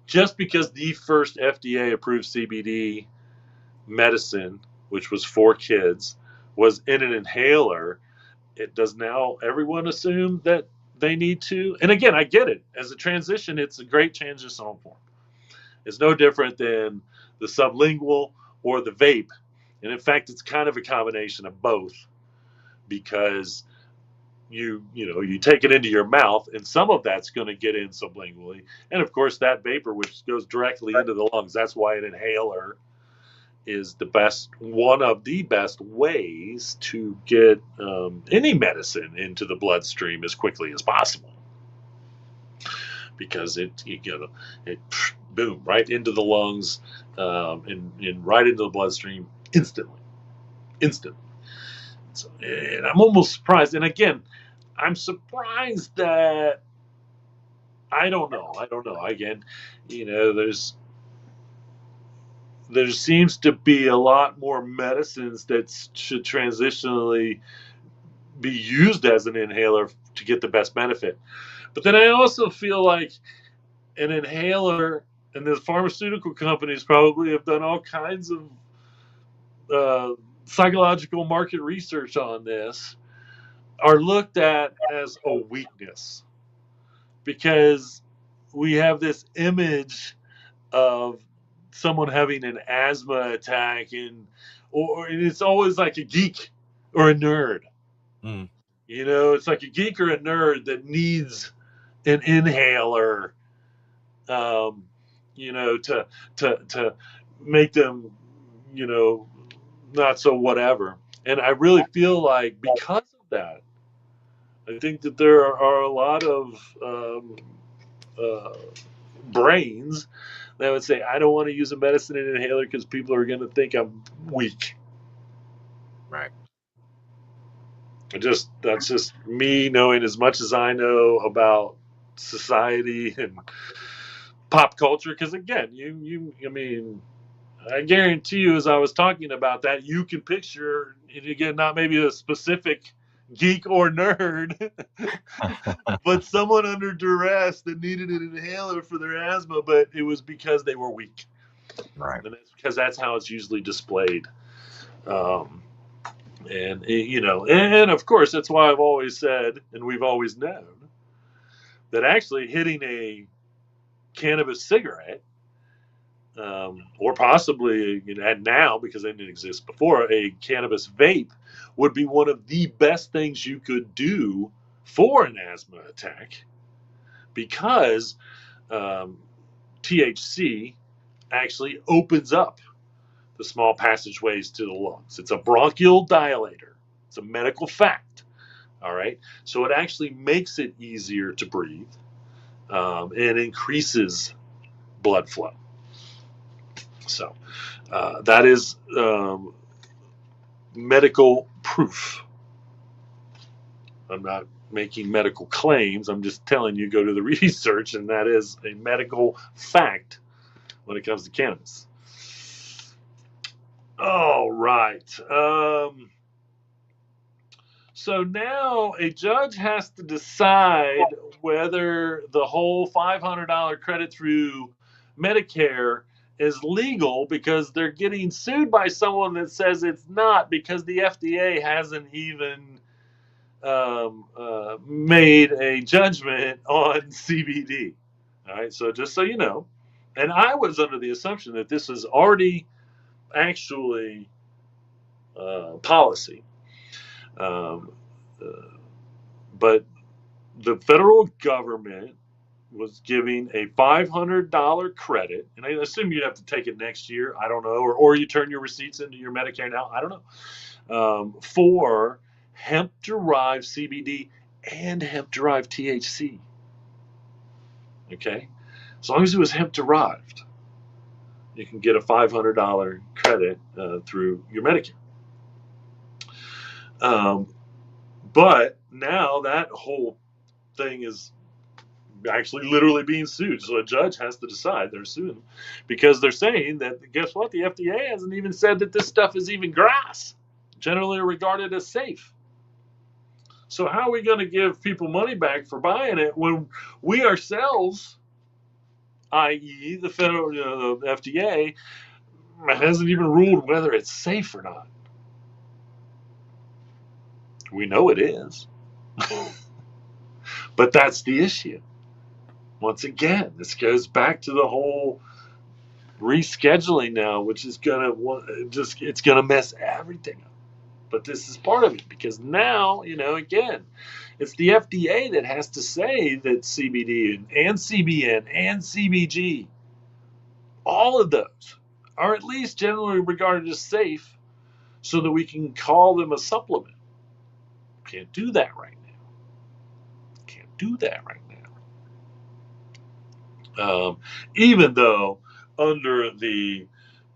just because the first FDA approved CBD medicine, which was for kids, was in an inhaler, it does now everyone assume that they need to. And again, I get it. As a transition, it's a great transitional form. It's no different than the sublingual or the vape. And in fact, it's kind of a combination of both because you take it into your mouth and some of that's going to get in sublingually. And of course, that vapor, which goes directly into the lungs, that's why an inhaler is one of the best ways to get any medicine into the bloodstream as quickly as possible, because it boom right into the lungs, and right into the bloodstream instantly. So, and I'm almost surprised. And again, I'm surprised that I don't know. Again, there seems to be a lot more medicines that should transitionally be used as an inhaler to get the best benefit. But then I also feel like an inhaler, and the pharmaceutical companies probably have done all kinds of psychological market research on this, are looked at as a weakness because we have this image of someone having an asthma attack, and it's always like a geek or a nerd. Mm. It's like a geek or a nerd that needs an inhaler, to make them, not so whatever. And I really feel like because of that, I think that there are a lot of uh, brains that would say, I don't want to use a medicine in an inhaler because people are going to think I'm weak. Right. That's just me knowing as much as I know about society and pop culture. Because again, I mean, I guarantee you, as I was talking about that, you can picture, and again, not maybe a specific geek or nerd, but someone under duress that needed an inhaler for their asthma, but it was because they were weak. Right. And that's because that's how it's usually displayed. And of course, that's why I've always said, and we've always known, that actually hitting a cannabis cigarette, or possibly, and now, because they didn't exist before, a cannabis vape would be one of the best things you could do for an asthma attack, because THC actually opens up the small passageways to the lungs. It's a bronchial dilator. It's a medical fact. All right. So it actually makes it easier to breathe, and increases blood flow. So that is medical proof. I'm not making medical claims. I'm just telling you, go to the research, and that is a medical fact when it comes to cannabis. All right. So now a judge has to decide whether the whole $500 credit through Medicare is legal, because they're getting sued by someone that says it's not, because the FDA hasn't even made a judgment on CBD. All right, so just so you know, and I was under the assumption that this is already actually policy. Um, but the federal government was giving a $500 credit, and I assume you'd have to take it next year. I don't know, or you turn your receipts into your Medicare now. I don't know, for hemp-derived CBD and hemp-derived THC. Okay, as long as it was hemp-derived, you can get a $500 credit through your Medicare. But now that whole thing is actually literally being sued. So a judge has to decide they're suing them because they're saying that, guess what? The FDA hasn't even said that this stuff is even grass, generally regarded as safe. So how are we going to give people money back for buying it when we ourselves, i.e. the federal, the FDA, hasn't even ruled whether it's safe or not? We know it is. But that's the issue. Once again, this goes back to the whole rescheduling now, which is it's gonna mess everything up. But this is part of it because now, again, it's the FDA that has to say that CBD and CBN and CBG, all of those, are at least generally regarded as safe, so that we can call them a supplement. Can't do that right now. Can't do that right now. Even though under the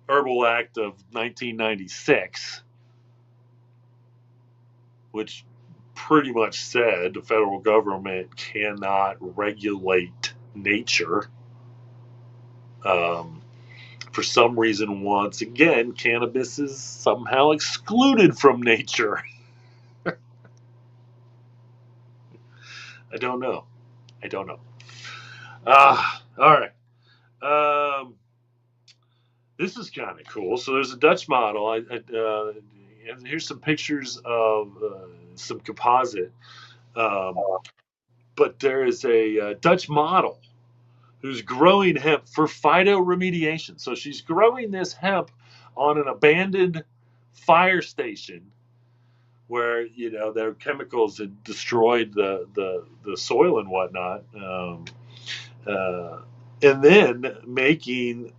Herbal Act of 1996, which pretty much said the federal government cannot regulate nature. For some reason, once again, cannabis is somehow excluded from nature. I don't know. All right. This is kind of cool. So there's a Dutch model. And here's some pictures of some composite. But there is a Dutch model who's growing hemp for phytoremediation. So she's growing this hemp on an abandoned fire station where their chemicals had destroyed the soil and whatnot, and then making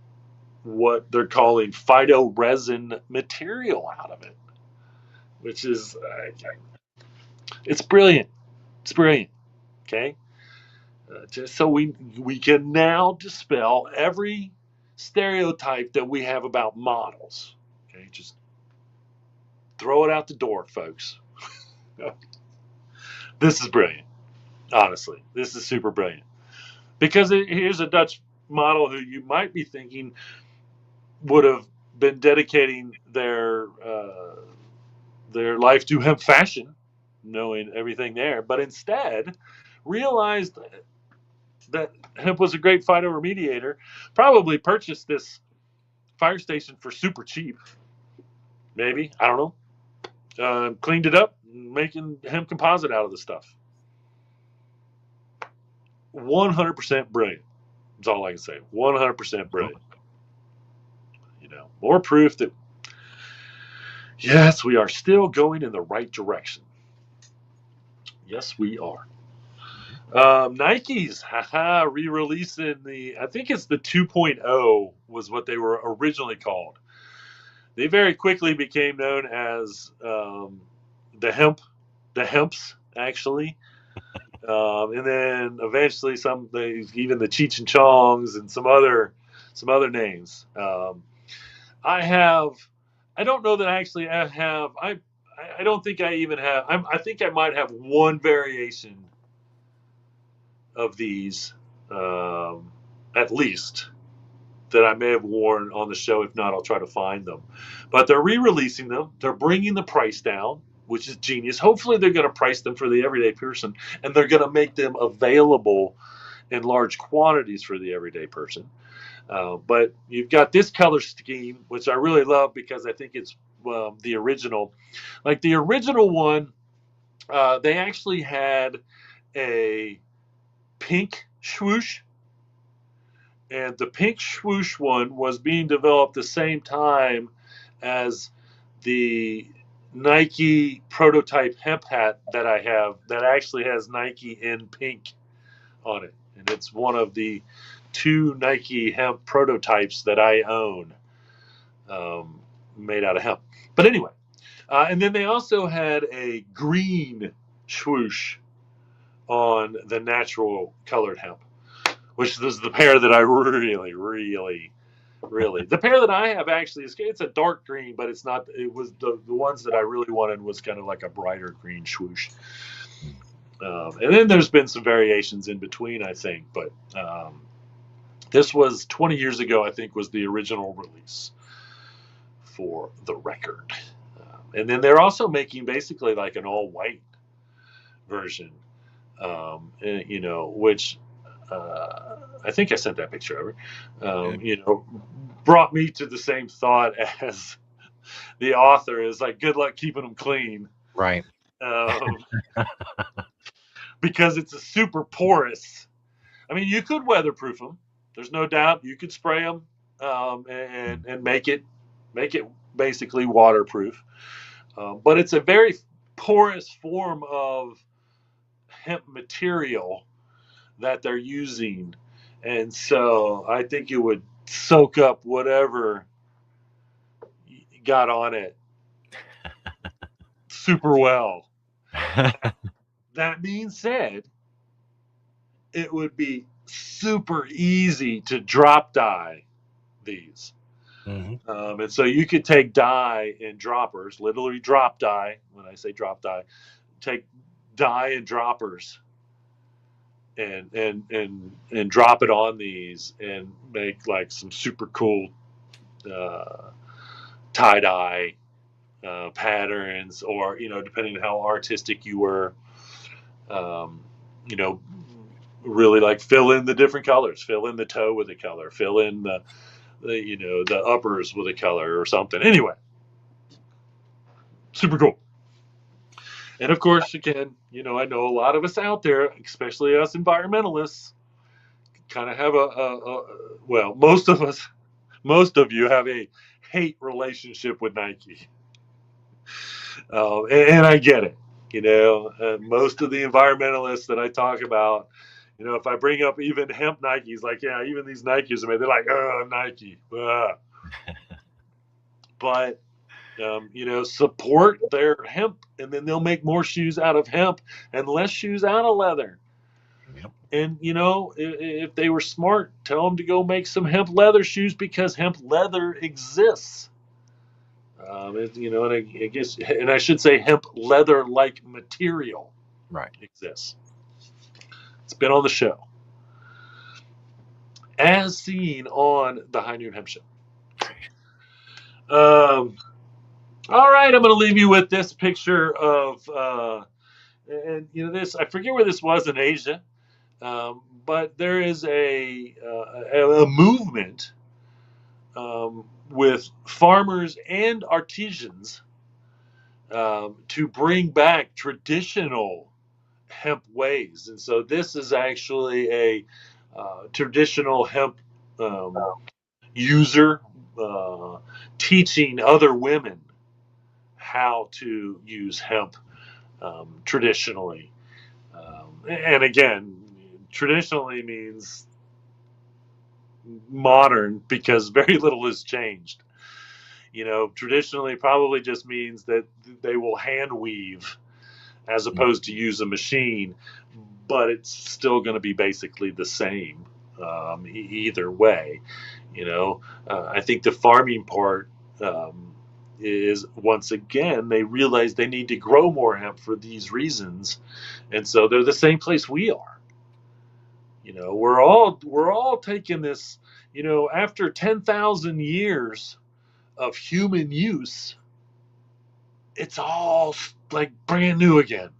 what they're calling phytoresin material out of it, which is it's brilliant. It's brilliant. Okay. Just so we can now dispel every stereotype that we have about models. Okay, just throw it out the door, folks. This is brilliant. Honestly, this is super brilliant. Because here's a Dutch model who you might be thinking would have been dedicating their life to hemp fashion, knowing everything there, but instead realized that hemp was a great phytoremediator, probably purchased this fire station for super cheap. Maybe, I don't know. Cleaned it up, making hemp composite out of the stuff. 100% brilliant. That's all I can say. 100% brilliant. More proof that, yes, we are still going in the right direction. Yes, we are. Nike's re-releasing I think it's the 2.0 was what they were originally called. They very quickly became known as the Hemps, actually. And then eventually even the Cheech and Chongs and some other names. I don't know that I actually have, I don't think I even have, I think I might have one variation of these, at least, that I may have worn on the show. If not, I'll try to find them. But they're re-releasing them. They're bringing the price down, which is genius. Hopefully they're going to price them for the everyday person, and they're going to make them available in large quantities for the everyday person. But you've got this color scheme, which I really love because I think it's the original. Like the original one, they actually had a pink swoosh, and the pink swoosh one was being developed the same time as the Nike prototype hemp hat that I have that actually has Nike in pink on it. And it's one of the 2 Nike hemp prototypes that I own, made out of hemp. But anyway, and then they also had a green swoosh on the natural colored hemp, which is the pair that I really, the pair that I have actually it's a dark green, but it's not. It was the ones that I really wanted was kind of like a brighter green swoosh. And then there's been some variations in between, I think. But this was 20 years ago, I think, was the original release for the record. And then they're also making basically like an all white version, which I think I sent that picture over, brought me to the same thought as the author is like, good luck keeping them clean. Right. Because it's a super porous. I mean, you could weatherproof them. There's no doubt. You could spray them and make it basically waterproof. But it's a very porous form of hemp material that they're using, and so I think it would soak up whatever got on it super well. That being said, it would be super easy to drop dye these. Mm-hmm. And so you could take dye in droppers, literally drop dye. When I say drop dye, take dye in droppers and drop it on these and make like some super cool tie dye patterns, or depending on how artistic you were, um, you know, really like fill in the different colors, fill in the toe with a color, fill in the uppers with a color or something. Anyway, super cool. And of course, again, I know a lot of us out there, especially us environmentalists, kind of have well, most of you have a hate relationship with Nike. And I get it. Most of the environmentalists that I talk about, if I bring up even hemp Nikes, like, yeah, even these Nikes are made, they're like, oh, Nike. But, support their hemp, and then they'll make more shoes out of hemp and less shoes out of leather. Yep. And, if they were smart, tell them to go make some hemp leather shoes, because hemp leather exists. And I guess, and I should say hemp leather-like material Right. exists. It's been on the show, as seen on the High Noon Hemp Show. All right, I'm going to leave you with this picture of, and this, I forget where this was in Asia, but there is a movement with farmers and artisans to bring back traditional hemp ways. And so this is actually a traditional hemp user teaching other women how to use hemp traditionally. And again, traditionally means modern, because very little has changed. Traditionally probably just means that they will hand weave as opposed to use a machine, but it's still going to be basically the same either way. I think the farming part is, once again, they realize they need to grow more hemp for these reasons, and so they're the same place we are. We're all taking this. After 10,000 years of human use, it's all like brand new again.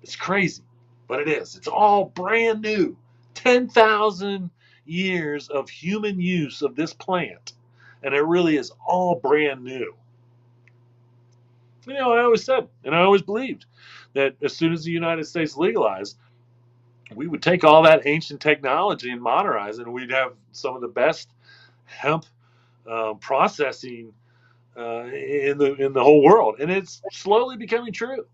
It's crazy, but it is. It's all brand new. 10,000 years of human use of this plant, and it really is all brand new. I always said, and I always believed, that as soon as the United States legalized, we would take all that ancient technology and modernize it, and we'd have some of the best hemp processing in the whole world. And it's slowly becoming true.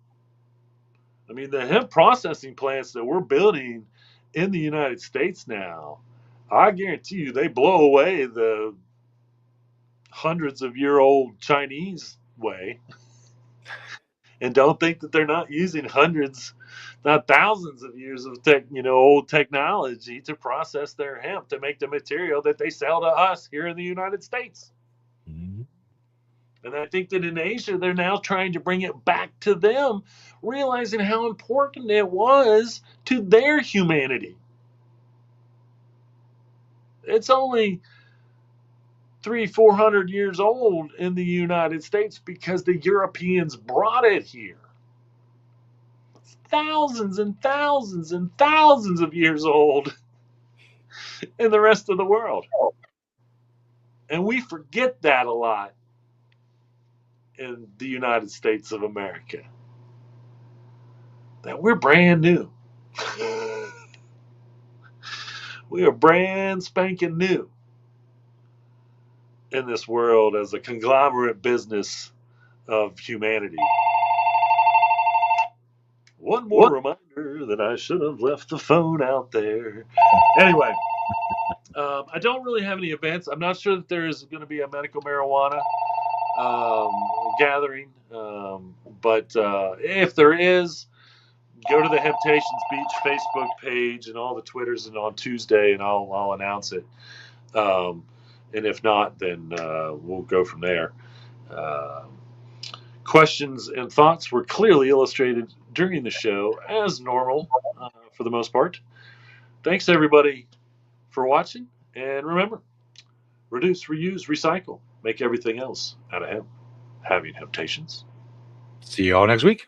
I mean, the hemp processing plants that we're building in the United States now, I guarantee you, they blow away the hundreds of year old Chinese way. And don't think that they're not using hundreds, not thousands of years of old technology to process their hemp to make the material that they sell to us here in the United States. Mm-hmm. And I think that in Asia, they're now trying to bring it back to them, realizing how important it was to their humanity. It's only 400 years old in the United States because the Europeans brought it here. It's thousands and thousands and thousands of years old in the rest of the world. And we forget that a lot in the United States of America. That we're brand new. We are brand spanking new in this world as a conglomerate business of humanity. One more reminder that I should have left the phone out there. Anyway, I don't really have any events. I'm not sure that there is going to be a medical marijuana gathering, but if there is, go to the Hemptations Beach Facebook page and all the Twitters and on Tuesday, and I'll announce it. And if not, then we'll go from there. Questions and thoughts were clearly illustrated during the show, as normal, for the most part. Thanks, everybody, for watching. And remember, reduce, reuse, recycle. Make everything else out of hemp. Having Hemptations. See you all next week.